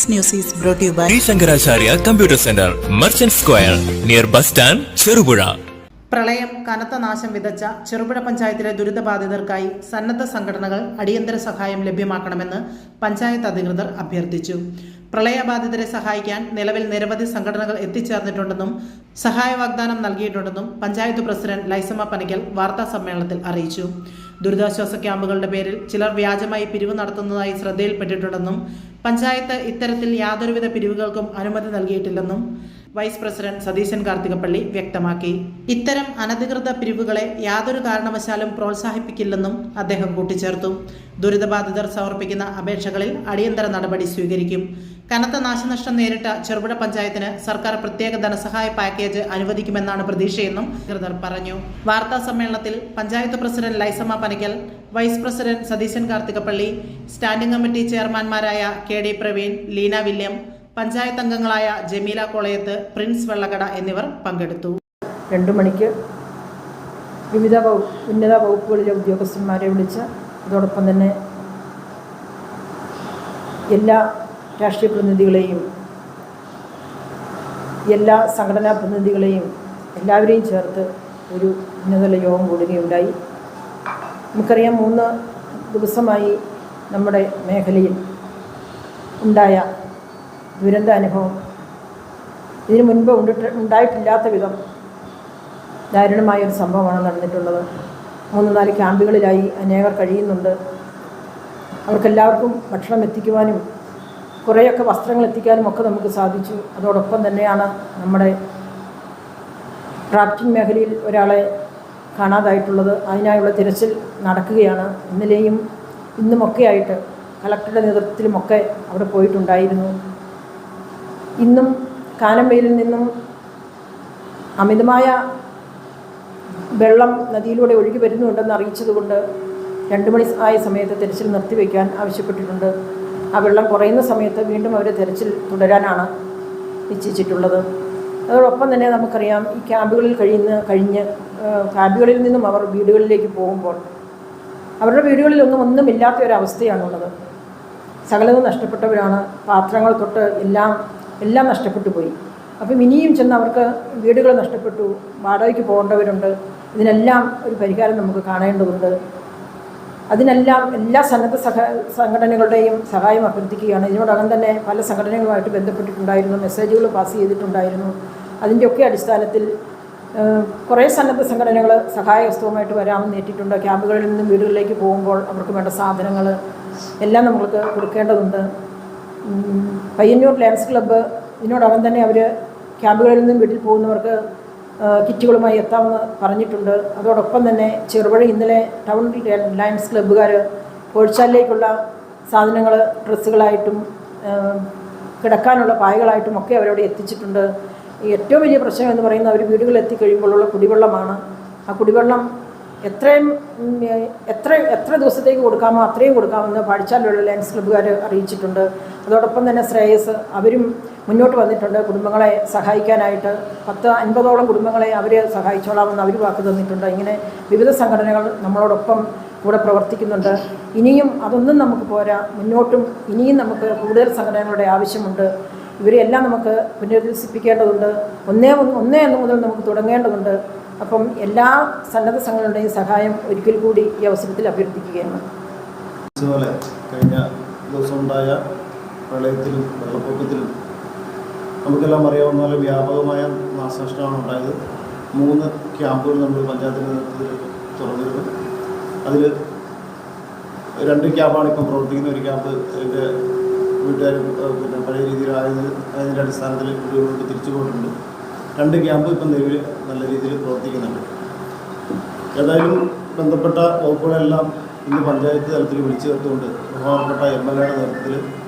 This news is brought to you by Sri Shankaracharya Computer Center, Merchant Square, near bus stand, Cherubura. പ്രളയം കനത്ത നാശം വിതച്ച ചെറുപുഴ പഞ്ചായത്തിലെ ദുരിതബാധിതർക്കായി സന്നദ്ധ സംഘടനകൾ അടിയന്തര സഹായം ലഭ്യമാക്കണമെന്ന് പഞ്ചായത്ത് അധികൃതർ അഭ്യർത്ഥിച്ചു. പ്രളയബാധിതരെ സഹായിക്കാൻ നിലവിൽ നിരവധി സംഘടനകൾ എത്തിച്ചേർന്നിട്ടുണ്ടെന്നും സഹായ വാഗ്ദാനം നൽകിയിട്ടുണ്ടെന്നും പഞ്ചായത്ത് പ്രസിഡന്റ് ലൈസമ്മ പനക്കൽ വാർത്താ സമ്മേളനത്തിൽ അറിയിച്ചു. ദുരിതാശ്വാസ ക്യാമ്പുകളുടെ പേരിൽ ചിലർ വ്യാജമായി പിരിവ് നടത്തുന്നതായി ശ്രദ്ധയിൽപ്പെട്ടിട്ടുണ്ടെന്നും പഞ്ചായത്ത് ഇത്തരത്തിൽ യാതൊരുവിധ പിരിവുകൾക്കും അനുമതി നൽകിയിട്ടില്ലെന്നും വൈസ് പ്രസിഡന്റ് സതീശൻ കാർത്തികപ്പള്ളി വ്യക്തമാക്കി. ഇത്തരം അനധികൃത പിരിവുകളെ യാതൊരു കാരണവശാലും പ്രോത്സാഹിപ്പിക്കില്ലെന്നും അദ്ദേഹം കൂട്ടിച്ചേർത്തു. ദുരിതബാധിതർ സമർപ്പിക്കുന്ന അപേക്ഷകളിൽ അടിയന്തര നടപടി സ്വീകരിക്കും. കനത്ത നാശനഷ്ടം നേരിട്ട ചെറുപുഴ പഞ്ചായത്തിന് സർക്കാർ പ്രത്യേക ധനസഹായ പാക്കേജ് അനുവദിക്കുമെന്നാണ് പ്രതീക്ഷയെന്നും അധികൃതർ പറഞ്ഞു. വാർത്താ സമ്മേളനത്തിൽ panchayat president Laisamma Panakkal, vice president Satheesan Karthikappally, standing committee ചെയർമാൻമാരായ KD പ്രവീൺ, ലീന വില്യം, പഞ്ചായത്ത് അംഗങ്ങളായ ജമീല കോളയത്ത്, പ്രിൻസ് വെള്ളക്കട എന്നിവർ പങ്കെടുത്തു. 2 മണിക്ക് വിവിധ ഉന്നത വകുപ്പുകളിലെ ഉദ്യോഗസ്ഥന്മാരെ വിളിച്ച് അതോടൊപ്പം തന്നെ എല്ലാ രാഷ്ട്രീയ പ്രതിനിധികളെയും എല്ലാ സംഘടനാ പ്രതിനിധികളെയും എല്ലാവരെയും ചേർത്ത് ഒരു ഉന്നതതല യോഗം കൂടുകയുണ്ടായി. നമുക്കറിയാം, 3 ദിവസമായി നമ്മുടെ മേഖലയിൽ ഉണ്ടായ ദുരന്ത അനുഭവം ഇതിനു മുൻപ് ഉണ്ടായിട്ടില്ലാത്ത വിധം ദാരുണമായൊരു സംഭവമാണ് നടന്നിട്ടുള്ളത്. 3-4 ക്യാമ്പുകളിലായി അനേകർ കഴിയുന്നുണ്ട്. അവർക്കെല്ലാവർക്കും ഭക്ഷണം എത്തിക്കുവാനും കുറേയൊക്കെ വസ്ത്രങ്ങൾ എത്തിക്കാനും ഒക്കെ നമുക്ക് സാധിച്ചു. അതോടൊപ്പം തന്നെയാണ് നമ്മുടെ റാഫ്റ്റിംഗ് മേഖലയിൽ ഒരാളെ കാണാതായിട്ടുള്ളത്. അതിനായുള്ള തിരച്ചിൽ നടക്കുകയാണ്. ഇന്നലെയും ഇന്നുമൊക്കെയായിട്ട് കളക്ടറുടെ നേതൃത്വത്തിലുമൊക്കെ അവിടെ പോയിട്ടുണ്ടായിരുന്നു. ഇന്നും കാനമ്പയിലിൽ നിന്നും അമിതമായ വെള്ളം നദിയിലൂടെ ഒഴുകി വരുന്നുണ്ടെന്ന് അറിയിച്ചതുകൊണ്ട് 2 മണി ആയ സമയത്ത് തെരച്ചിൽ നിർത്തിവെക്കാൻ ആവശ്യപ്പെട്ടിട്ടുണ്ട്. ആ വെള്ളം കുറയുന്ന സമയത്ത് വീണ്ടും അവർ തെരച്ചിൽ തുടരാനാണ് നിശ്ചയിച്ചിട്ടുള്ളത്. അതോടൊപ്പം തന്നെ നമുക്കറിയാം, ഈ ക്യാമ്പുകളിൽ കഴിഞ്ഞ് ക്യാമ്പുകളിൽ നിന്നും അവർ വീടുകളിലേക്ക് പോകുമ്പോൾ അവരുടെ വീടുകളിലൊന്നും ഒന്നുമില്ലാത്ത ഒരവസ്ഥയാണുള്ളത്. സകലതും നഷ്ടപ്പെട്ടവരാണ്. പാത്രങ്ങൾ തൊട്ട് എല്ലാം നഷ്ടപ്പെട്ടു പോയി. അപ്പം ഇനിയും ചെന്ന് അവർക്ക് വീടുകൾ നഷ്ടപ്പെട്ടു, വാടകയ്ക്ക് പോകേണ്ടവരുണ്ട്. ഇതിനെല്ലാം ഒരു പരിഹാരം നമുക്ക് കാണേണ്ടതുണ്ട്. അതിനെല്ലാം എല്ലാ സന്നദ്ധ സംഘടനകളുടെയും സഹായം അഭ്യർത്ഥിക്കുകയാണ്. ഇതിനോടകം തന്നെ പല സംഘടനകളുമായിട്ട് ബന്ധപ്പെട്ടിട്ടുണ്ടായിരുന്നു, മെസ്സേജുകൾ പാസ് ചെയ്തിട്ടുണ്ടായിരുന്നു. അതിൻ്റെയൊക്കെ അടിസ്ഥാനത്തിൽ കുറേ സന്നദ്ധ സംഘടനകൾ സഹായഹസ്തവുമായിട്ട് വരാമെന്ന് ഏറ്റിട്ടുണ്ട്. ക്യാമ്പുകളിൽ നിന്നും വീടുകളിലേക്ക് പോകുമ്പോൾ അവർക്ക് വേണ്ട സാധനങ്ങൾ എല്ലാം നമ്മൾക്ക് കൊടുക്കേണ്ടതുണ്ട്. പയ്യന്നൂർ ലയൺസ് ക്ലബ്ബ് ഇതിനോടകം തന്നെ അവർ ക്യാമ്പുകളിൽ നിന്നും വീട്ടിൽ പോകുന്നവർക്ക് കിറ്റുകളുമായി എത്താമെന്ന് പറഞ്ഞിട്ടുണ്ട്. അതോടൊപ്പം തന്നെ ചെറുപുഴ ഇന്നലെ ടൗൺ ലയൺസ് ക്ലബ്ബുകാർ കോഴിച്ചാലിലേക്കുള്ള സാധനങ്ങൾ ഡ്രസ്സുകളായിട്ടും കിടക്കാനുള്ള പായകളായിട്ടും ഒക്കെ അവരവിടെ എത്തിച്ചിട്ടുണ്ട്. ഏറ്റവും വലിയ പ്രശ്നം എന്ന് പറയുന്നത് അവർ വീടുകളിൽ എത്തിക്കഴിയുമ്പോഴുള്ള കുടിവെള്ളമാണ്. ആ കുടിവെള്ളം എത്ര ദിവസത്തേക്ക് കൊടുക്കാമോ അത്രയും കൊടുക്കാമെന്ന് പാടിച്ചാലുള്ള ലയൺസ് ക്ലബ്ബുകാർ അറിയിച്ചിട്ടുണ്ട്. അതോടൊപ്പം തന്നെ ശ്രേയസ് അവരും മുന്നോട്ട് വന്നിട്ടുണ്ട് കുടുംബങ്ങളെ സഹായിക്കാനായിട്ട്. 50-50ഓളം കുടുംബങ്ങളെ അവർ സഹായിച്ചോളാമെന്ന് അവർ വാക്ക് തന്നിട്ടുണ്ട്. ഇങ്ങനെ വിവിധ സംഘടനകൾ നമ്മളോടൊപ്പം കൂടെ പ്രവർത്തിക്കുന്നുണ്ട്. ഇനിയും അതൊന്നും നമുക്ക് പോരാ, മുന്നോട്ടും ഇനിയും നമുക്ക് കൂടുതൽ സംഘടനകളുടെ ആവശ്യമുണ്ട്. ഇവരെല്ലാം നമുക്ക് പുനരധിവസിപ്പിക്കേണ്ടതുണ്ട്. ഒന്നേ ഒന്ന് മുതൽ നമുക്ക് തുടങ്ങേണ്ടതുണ്ട്. അപ്പം എല്ലാ സന്നദ്ധ സംഘടനകളുടെയും സഹായം ഒരിക്കൽ കൂടി ഈ അവസരത്തിൽ അഭ്യർത്ഥിക്കുകയാണ്. അതുപോലെ കഴിഞ്ഞ ദിവസം ഉണ്ടായ പ്രളയത്തിലും വെള്ളപ്പൊക്കത്തിലും നമുക്കെല്ലാം അറിയാവുന്ന പോലെ വ്യാപകമായ നാശനഷ്ടമാണ് ഉണ്ടായത്. 3 ക്യാമ്പുകൾ നമ്മൾ പഞ്ചായത്തിൻ്റെ നേതൃത്വത്തിൽ തുറന്നിരുന്നു. അതിൽ 2 ക്യാമ്പാണ് ഇപ്പം പ്രവർത്തിക്കുന്ന. ഒരു ക്യാമ്പ് എൻ്റെ വീട്ടുകാർ പഴയ അതിൻ്റെ അടിസ്ഥാനത്തിൽ വീടുകളിലോട്ട് തിരിച്ചു പോയിട്ടുണ്ട്. 2 ക്യാമ്പ് ഇപ്പം നിലവിൽ നല്ല രീതിയിൽ പ്രവർത്തിക്കുന്നുണ്ട്. ഏതായാലും ബന്ധപ്പെട്ട വകുപ്പുകളെല്ലാം ഇന്ന് പഞ്ചായത്ത് തലത്തിൽ വിളിച്ചു ചേർത്തുകൊണ്ട് ബഹുമാനപ്പെട്ട MLA നേതൃത്വത്തിൽ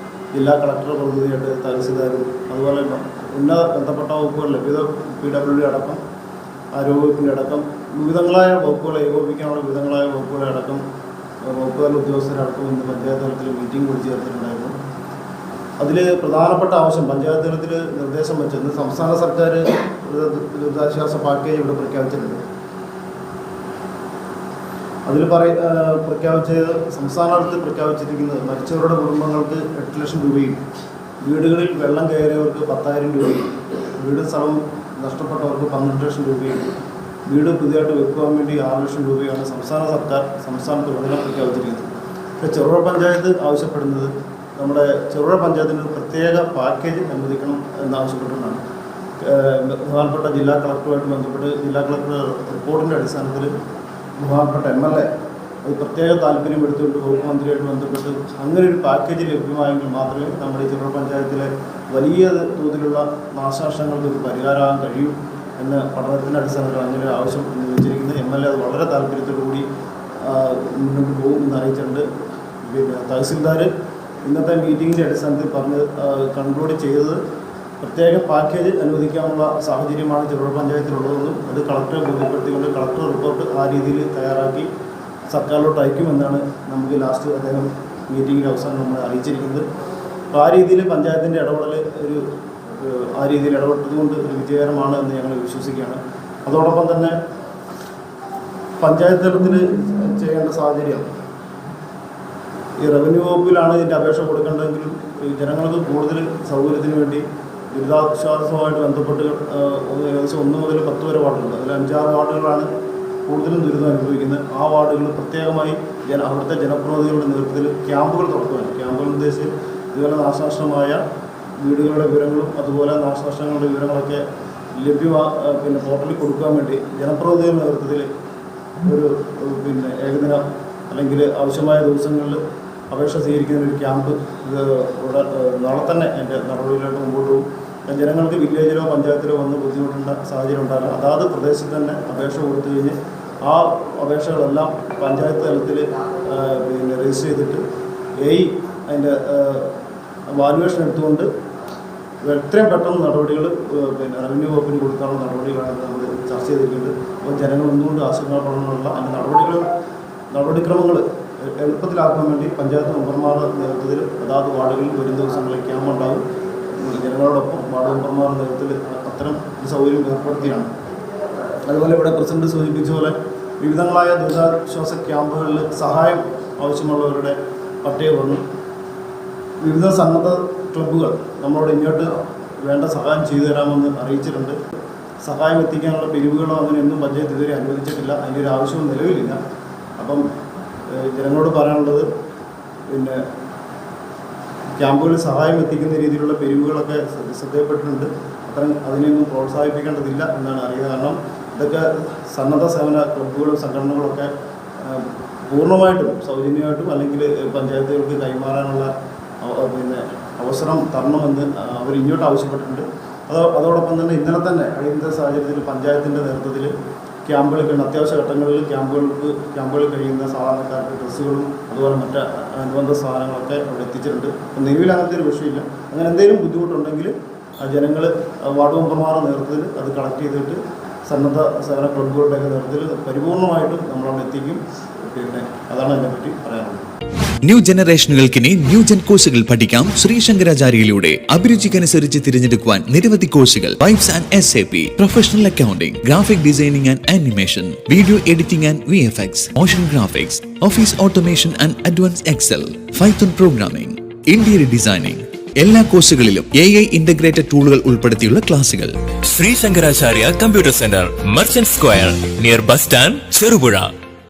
ജില്ലാ കളക്ടർ പ്രതിനിധിയായിട്ട് തഹസിൽദാരും അതുപോലെ ബന്ധപ്പെട്ട വകുപ്പുകളിൽ PWD അടക്കം ആരോഗ്യവകുപ്പിൻ്റെ അടക്കം വിവിധങ്ങളായ വകുപ്പുകളെ ഏകോപിപ്പിക്കാനുള്ള വിവിധങ്ങളായ വകുപ്പുകളെ അടക്കം വകുപ്പുതല ഉദ്യോഗസ്ഥരടക്കം ഇന്ന് പഞ്ചായത്ത് തലത്തിൽ മീറ്റിംഗ് വിളിച്ചു ചേർത്തിട്ടുണ്ടായിരുന്നു. അതിൽ പ്രധാനപ്പെട്ട ആവശ്യം പഞ്ചായത്ത് തലത്തിൽ നിർദ്ദേശം വെച്ചത് സംസ്ഥാന സർക്കാർ ദുരിതാശ്വാസ പാക്കേജ് ഇവിടെ പ്രഖ്യാപിച്ചിട്ടുണ്ട്. അതിൽ സംസ്ഥാന തലത്തിൽ പ്രഖ്യാപിച്ചിരിക്കുന്നത് മരിച്ചവരുടെ കുടുംബങ്ങൾക്ക് 8 ലക്ഷം രൂപയും വീടുകളിൽ വെള്ളം കയറിയവർക്ക് 10,000 രൂപയും വീട് സ്ഥലം നഷ്ടപ്പെട്ടവർക്ക് 12 ലക്ഷം രൂപയും വീട് പുതിയതായിട്ട് വെക്കുവാൻ വേണ്ടി 6 ലക്ഷം രൂപയാണ് സംസ്ഥാന സർക്കാർ സംസ്ഥാനത്തുടനീളം പ്രഖ്യാപിച്ചിരിക്കുന്നത്. പക്ഷേ ചെറുപുഴ പഞ്ചായത്ത് ആവശ്യപ്പെടുന്നത് നമ്മുടെ ചെറുപുഴ പഞ്ചായത്തിന് ഒരു പ്രത്യേക പാക്കേജ് അനുവദിക്കണം എന്നാവശ്യപ്പെട്ടുകൊണ്ടാണ് ബഹുമാനപ്പെട്ട ജില്ലാ കളക്ടറുമായിട്ട് ബന്ധപ്പെട്ട് ജില്ലാ കളക്ടർ റിപ്പോർട്ടിൻ്റെ അടിസ്ഥാനത്തിൽ ബഹുമാനപ്പെട്ട MLA അത് പ്രത്യേക താല്പര്യം എടുത്തുകൊണ്ട് വകുപ്പ് മന്ത്രിയായിട്ട് ബന്ധപ്പെട്ട് അങ്ങനെ ഒരു പാക്കേജ് ലഭ്യമായെങ്കിൽ മാത്രമേ നമ്മുടെ ചെറുപുഴ പഞ്ചായത്തിലെ വലിയ തോതിലുള്ള നാശനഷ്ടങ്ങൾക്ക് ഒരു പരിഹാരമാകാൻ കഴിയൂ എന്ന പഠനത്തിൻ്റെ അടിസ്ഥാനത്തിൽ അങ്ങനെ ഒരു ആവശ്യം വെച്ചിരിക്കുന്നത്. MLA അത് വളരെ താല്പര്യത്തോടു കൂടി മുന്നോട്ട് പോകും എന്ന് അറിയിച്ചിട്ടുണ്ട്. പിന്നെ തഹസിൽദാർ ഇന്നത്തെ മീറ്റിങ്ങിൻ്റെ അടിസ്ഥാനത്തിൽ പറഞ്ഞ് കൺക്ലൂഡ് ചെയ്തത് പ്രത്യേക പാക്കേജ് അനുവദിക്കാനുള്ള സാഹചര്യമാണ് ചെറുപുഴ പഞ്ചായത്തിലുള്ളതെന്നും അത് കളക്ടറെ ബോധ്യപ്പെടുത്തിക്കൊണ്ട് കളക്ടർ റിപ്പോർട്ട് ആ രീതിയിൽ തയ്യാറാക്കി സർക്കാരിലോട്ട് അയക്കുമെന്നാണ് നമുക്ക് ലാസ്റ്റ് അദ്ദേഹം മീറ്റിങ്ങിൻ്റെ അവസാനം നമ്മളെ അറിയിച്ചിരിക്കുന്നത്. അപ്പോൾ ആ രീതിയിൽ പഞ്ചായത്തിൻ്റെ ഇടപെടൽ ആ രീതിയിൽ ഇടപെട്ടതുകൊണ്ട് ഒരു വിജയകരമാണ് എന്ന് ഞങ്ങൾ വിശ്വസിക്കുകയാണ്. അതോടൊപ്പം തന്നെ പഞ്ചായത്ത് തലത്തിൽ ചെയ്യേണ്ട സാഹചര്യം ഈ റവന്യൂ വകുപ്പിലാണ് ഇതിൻ്റെ അപേക്ഷ കൊടുക്കേണ്ടതെങ്കിലും ജനങ്ങൾക്ക് കൂടുതൽ സൗകര്യത്തിന് വേണ്ടി ദുരിതാശ്വാസവുമായിട്ട് ബന്ധപ്പെട്ട് ഏകദേശം 1 മുതൽ 10 വരെ വാർഡുകൾ, അതിൽ 5-6 വാർഡുകളാണ് കൂടുതലും ദുരിതം അനുഭവിക്കുന്നത്. ആ വാർഡുകൾ പ്രത്യേകമായി അവിടുത്തെ ജനപ്രതിനിധികളുടെ നേതൃത്വത്തിൽ ക്യാമ്പുകൾ തുറക്കുവാനും ക്യാമ്പുകൾ ഉദ്ദേശിച്ച് ഇതുപോലെ നാശനഷ്ടമായ വീടുകളുടെ വിവരങ്ങളും അതുപോലെ നാശനഷ്ടങ്ങളുടെ വിവരങ്ങളൊക്കെ പിന്നെ പോർട്ടലിൽ കൊടുക്കാൻ വേണ്ടി ജനപ്രതിനിധികളുടെ നേതൃത്വത്തിൽ ഒരു ഏകദിനം അല്ലെങ്കിൽ ആവശ്യമായ ദിവസങ്ങളിൽ അപേക്ഷ സ്വീകരിക്കുന്ന ഒരു ക്യാമ്പ് ഇവിടെ നാളെ തന്നെ എൻ്റെ നടപടിയിലോട്ട് മുമ്പോട്ട് പോകും. ജനങ്ങൾക്ക് വില്ലേജിലോ പഞ്ചായത്തിലോ വന്ന് ബുദ്ധിമുട്ടേണ്ട സാഹചര്യം ഉണ്ടാകില്ല. അതാത് പ്രദേശത്ത് തന്നെ അപേക്ഷ കൊടുത്തു കഴിഞ്ഞ് ആ അപേക്ഷകളെല്ലാം പഞ്ചായത്ത് തലത്തിൽ രജിസ്റ്റർ ചെയ്തിട്ട് അതിൻ്റെ വാല്യുവേഷൻ എടുത്തുകൊണ്ട് എത്രയും പെട്ടെന്ന് നടപടികൾ റവന്യൂ വകുപ്പിന് കൊടുക്കാനുള്ള നടപടികളാണ് നമ്മൾ ചർച്ച ചെയ്തിരിക്കുന്നത്. അപ്പോൾ ജനങ്ങൾ ഒന്നുകൊണ്ട് ആശങ്കപ്പെടാനുള്ള അതിൻ്റെ നടപടിക്രമങ്ങൾ എളുപ്പത്തിലാക്കാൻ വേണ്ടി പഞ്ചായത്ത് മെമ്പർമാരുടെ നേതൃത്വത്തിൽ അതാത് വാർഡുകളിൽ വരും ദിവസങ്ങളിൽ ക്യാമ്പ് ഉണ്ടാകും. ജനങ്ങളോടൊപ്പം വാർഡ് മെമ്പർമാരുടെ നേതൃത്വത്തിൽ അത്തരം സൗകര്യം ഏർപ്പെടുത്തിയാണ്. അതുപോലെ ഇവിടെ പ്രസിഡന്റ് സൂചിപ്പിച്ച പോലെ വിവിധങ്ങളായ ദുരിതാശ്വാസ ക്യാമ്പുകളിൽ സഹായം ആവശ്യമുള്ളവരുടെ പട്ടിക വന്നു. വിവിധ സന്നദ്ധ ക്ലബ്ബുകൾ നമ്മളോട് ഇങ്ങോട്ട് വേണ്ട സഹായം ചെയ്തു തരാമെന്ന് അറിയിച്ചിട്ടുണ്ട്. സഹായം എത്തിക്കാനുള്ള പിരിവുകളോ അങ്ങനെയൊന്നും പഞ്ചായത്ത് ഇതുവരെ അനുവദിച്ചിട്ടില്ല. അതിൻ്റെ ഒരു ആവശ്യവും നിലവിലില്ല. അപ്പം ജനങ്ങളോട് പറയാനുള്ളത് ക്യാമ്പുകളിൽ സഹായം എത്തിക്കുന്ന രീതിയിലുള്ള പിരിവുകളൊക്കെ ശ്രദ്ധയപ്പെട്ടിട്ടുണ്ട്. അതിനെയൊന്നും പ്രോത്സാഹിപ്പിക്കേണ്ടതില്ല എന്നാണ് അറിയുന്നത്. കാരണം ഇതൊക്കെ സന്നദ്ധ സേവന ക്ലബ്ബുകളും സംഘടനകളൊക്കെ പൂർണ്ണമായിട്ടും സൗജന്യമായിട്ടും അല്ലെങ്കിൽ പഞ്ചായത്തുകൾക്ക് കൈമാറാനുള്ള അവസരം തരണമെന്ന് അവർ ഇങ്ങോട്ട് ആവശ്യപ്പെട്ടിട്ടുണ്ട്. അതോടൊപ്പം തന്നെ ഇന്നലെ തന്നെ അടിയന്തര സാഹചര്യത്തിൽ പഞ്ചായത്തിൻ്റെ നേതൃത്വത്തിൽ ക്യാമ്പുകൾ അത്യാവശ്യ ഘട്ടങ്ങളിൽ ക്യാമ്പുകളിൽ കഴിയുന്ന സാധാരണക്കാർക്ക് ഡ്രസ്സുകളും അതുപോലെ മറ്റ് അനുബന്ധ സാധനങ്ങളൊക്കെ അവിടെ എത്തിച്ചിട്ടുണ്ട്. അപ്പം നിലവിൽ അങ്ങനത്തെ ഒരു വിഷയമില്ല. അങ്ങനെ എന്തെങ്കിലും ബുദ്ധിമുട്ടുണ്ടെങ്കിൽ ജനങ്ങൾ വാർഡ് മെമ്പർമാരുടെ നേതൃത്വത്തിൽ അത് കളക്ട് ചെയ്തിട്ട് സന്നദ്ധ സേവന ക്ലബ്ബുകളുടെയൊക്കെ നേതൃത്വത്തിൽ പരിപൂർണമായിട്ടും നമ്മളവിടെ എത്തിക്കും. അതാണ് അതിനെപ്പറ്റി പറയാനുള്ളത്. ന്യൂ ജനറേഷനുകൾക്കിനി ന്യൂജൻ കോഴ്സുകൾ പഠിക്കാം ശ്രീശങ്കരാചാര്യയിലൂടെ. അഭിരുചിക്കനുസരിച്ച് തിരഞ്ഞെടുക്കുവാൻ നിരവധി കോഴ്സുകൾ. വൈബ്സ് and SAP, professional accounting, graphic designing and animation, video editing and VFX, motion graphics, office automation and advance Excel, Python programming, interior designing. എല്ലാ കോഴ്സുകളിലും AI ഇന്റഗ്രേറ്റഡ് ടൂളുകൾ ഉൾപ്പെടുത്തിയുള്ള ക്ലാസുകൾ. Sreesankaracharya computer centre, merchant square, near bus stand, Cherupuzha.